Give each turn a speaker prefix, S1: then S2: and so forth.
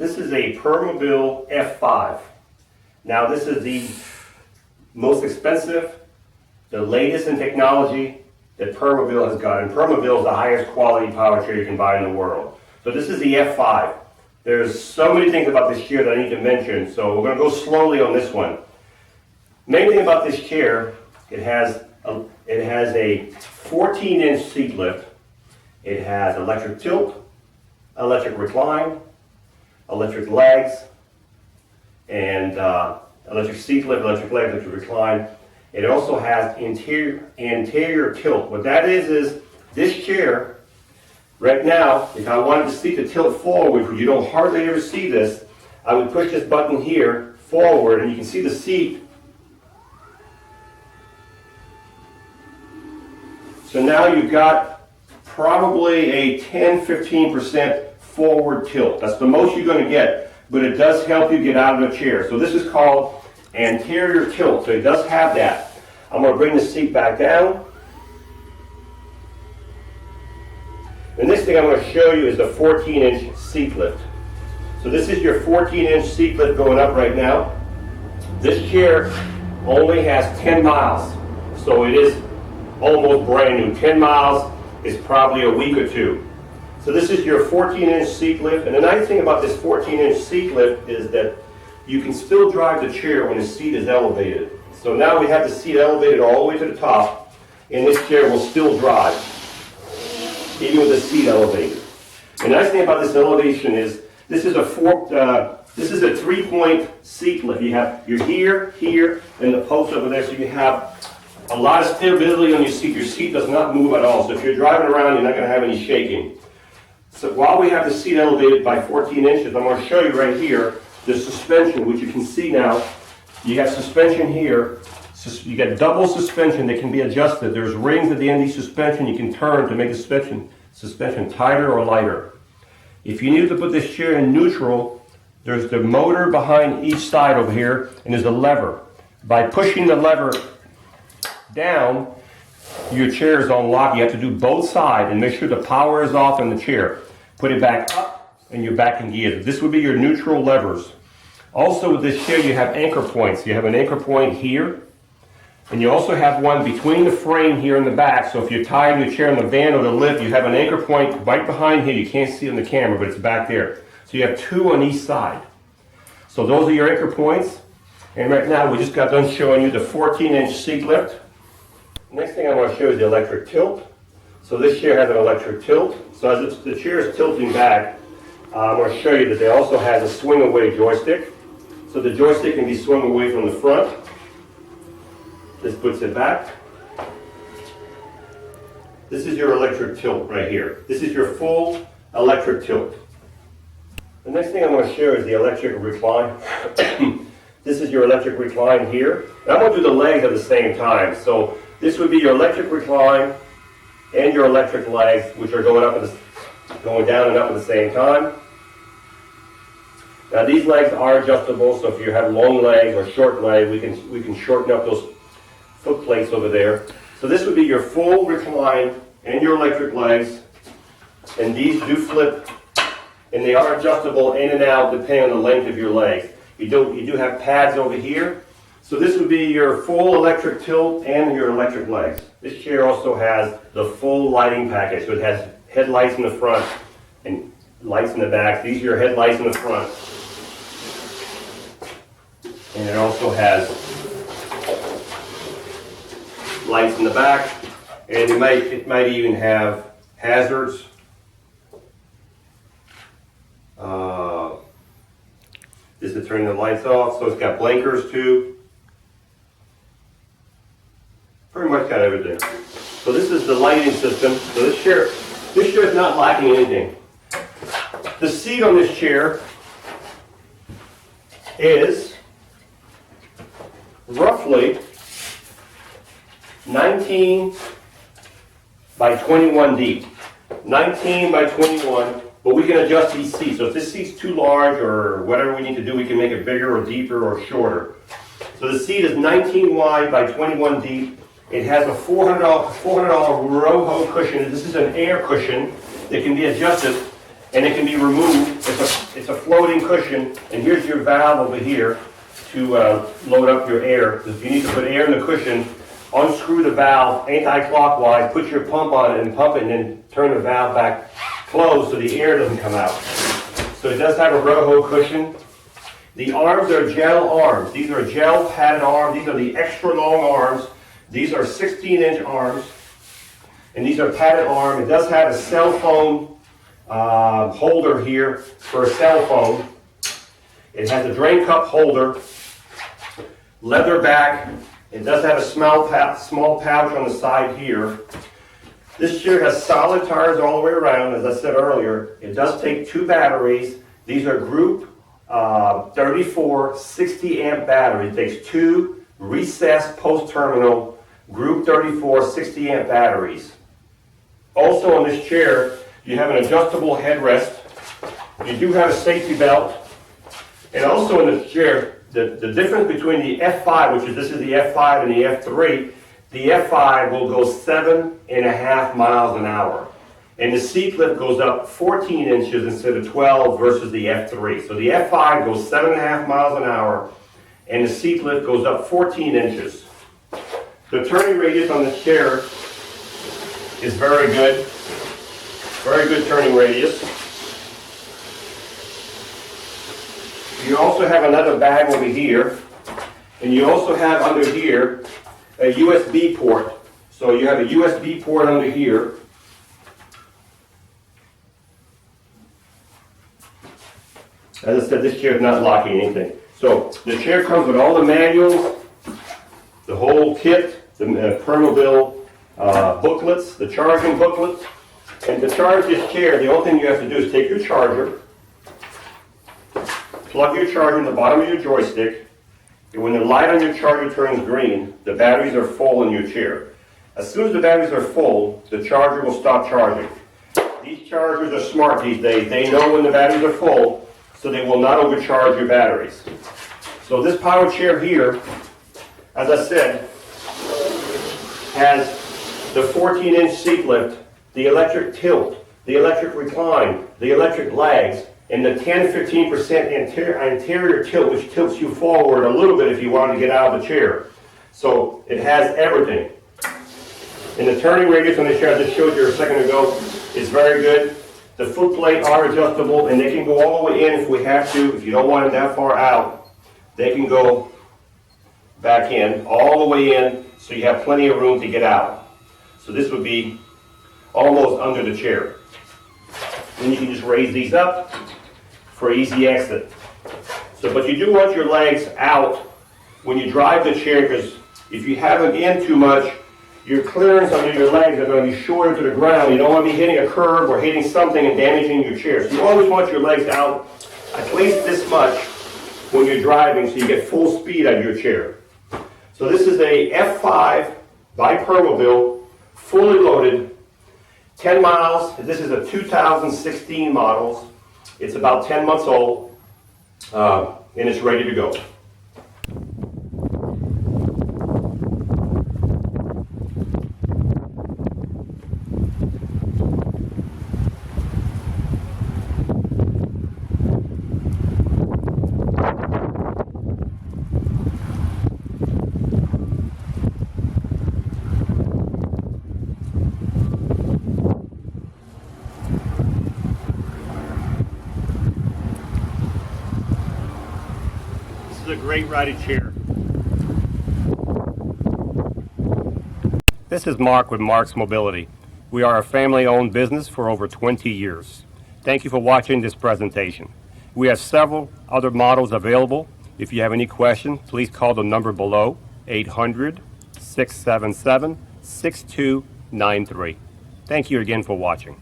S1: This is a Permobil F5. Now this is the most expensive, the latest in technology that Permobil has got. And Permobil is the highest quality power chair you can buy in the world. So this is the F5. There's so many things about this chair that I need to mention, so we're going to go slowly on this one. Main thing about this chair, it has a 14-inch seat lift. It has electric tilt, electric recline, electric legs, and electric seat lift, electric legs, electric recline. It also has anterior tilt. What that is this chair, right now, if I wanted the seat to tilt forward, because you don't hardly ever see this, I would push this button here forward, and you can see the seat. So now you've got probably a 10-15% forward tilt. That's the most you're going to get, but it does help you get out of the chair. So this is called anterior tilt, so it does have that. I'm going to bring the seat back down. The next thing I'm going to show you is the 14-inch seat lift. So this is your 14-inch seat lift going up right now. This chair only has 10 miles, so it is almost brand new. 10 miles is probably a week or two. So this is your 14-inch seat lift, and the nice thing about this 14-inch seat lift is that you can still drive the chair when the seat is elevated. So now we have the seat elevated all the way to the top, and this chair will still drive, even with the seat elevated. The nice thing about this elevation is this is a 3-point seat lift. You're here, and the post over there, so you have a lot of stability on your seat. Your seat does not move at all, so if you're driving around, you're not going to have any shaking. So while we have the seat elevated by 14 inches, I'm going to show you right here the suspension, which you can see now. You got suspension here. You got double suspension that can be adjusted. There's rings at the end of the suspension you can turn to make the suspension tighter or lighter. If you need to put this chair in neutral, there's the motor behind each side over here, and there's a lever. By pushing the lever down, your chair is on lock. You have to do both sides and make sure the power is off in the chair. Put it back up and you're back in gear. This would be your neutral levers. Also with this chair you have anchor points. You have an anchor point here, and you also have one between the frame here in the back. So if you're tying your chair in the van or the lift, you have an anchor point right behind here. You can't see it in the camera, but it's back there. So you have two on each side. So those are your anchor points. And right now we just got done showing you the 14-inch seat lift. Next thing I want to show is the electric tilt. So this chair has an electric tilt. So as the chair is tilting back, I'm going to show you that it also has a swing away joystick. So the joystick can be swung away from the front. This puts it back. This is your electric tilt right here. This is your full electric tilt. The next thing I'm going to show is the electric recline. This is your electric recline here. And I'm going to do the legs at the same time. So this would be your electric recline and your electric legs, which are going down and up at the same time. Now these legs are adjustable, so if you have long legs or short legs, we can shorten up those foot plates over there. So this would be your full recline and your electric legs, and these do flip, and they are adjustable in and out depending on the length of your legs. You do have pads over here. So this would be your full electric tilt and your electric legs. This chair also has the full lighting package. So it has headlights in the front and lights in the back. These are your headlights in the front. And it also has lights in the back. And it might even have hazards. This is turning the lights off. So it's got blinkers too. Pretty much got everything. So this is the lighting system. So this chair is not lacking anything. The seat on this chair is roughly 19 by 21 deep. 19 by 21, but we can adjust these seats. So if this seat's too large or whatever we need to do, we can make it bigger or deeper or shorter. So the seat is 19 wide by 21 deep. It has a $400 Roho cushion. This is an air cushion that can be adjusted and it can be removed. It's a floating cushion, and here's your valve over here to load up your air. If you need to put air in the cushion, unscrew the valve anti-clockwise, put your pump on it and pump it, and then turn the valve back closed so the air doesn't come out. So it does have a rubber cushion. The arms are gel arms. These are gel padded arms. These are the extra long arms. These are 16-inch arms, and these are padded arms. It does have a cell phone holder here for a cell phone. It has a drain cup holder, leather back. It does have a small pouch on the side here. This chair has solid tires all the way around, as I said earlier. It does take 2 batteries. These are group 34 60 amp batteries. It takes 2 recessed post-terminal group 34 60 amp batteries. Also on this chair, you have an adjustable headrest. You do have a safety belt. And also in this chair, the difference between the F5, this is the F5 and the F3, the F5 will go 7.5 miles an hour. And the seat lift goes up 14 inches instead of 12 versus the F3. So the F5 goes 7.5 miles an hour, and the seat lift goes up 14 inches. The turning radius on this chair is very good. Very good turning radius. You also have another bag over here, and you also have under here a USB port. So you have a USB port under here. As I said, this chair is not locking anything. So the chair comes with all the manuals, the whole kit, the Permobil booklets, the charging booklets. And to charge this chair, the only thing you have to do is take your charger, plug your charger in the bottom of your joystick, and when the light on your charger turns green, the batteries are full in your chair. As soon as the batteries are full, the charger will stop charging. These chargers are smart these days. They know when the batteries are full, so they will not overcharge your batteries. So this power chair here, as I said, has the 14-inch seat lift, the electric tilt, the electric recline, the electric legs, and the 10-15% anterior tilt, which tilts you forward a little bit if you want to get out of the chair. So it has everything. And the turning radius on the chair I just showed you a second ago is very good. The foot plates are adjustable, and they can go all the way in if we have to. If you don't want it that far out, they can go back in, all the way in, so you have plenty of room to get out. So this would be almost under the chair. Then you can just raise these up for easy exit. So, but you do want your legs out when you drive the chair, because if you have them in too much, your clearance under your legs are going to be shorter to the ground. You don't want to be hitting a curb or hitting something and damaging your chair. So you always want your legs out at least this much when you're driving, so you get full speed out of your chair. So this is a F5 by Permobil, fully loaded, 10 miles. This is a 2016 model. It's about 10 months old, and it's ready to go. This is a great riding chair. This is Marc with Marc's Mobility. We are a family-owned business for over 20 years. Thank you for watching this presentation. We have several other models available. If you have any questions, please call the number below, 800-677-6293. Thank you again for watching.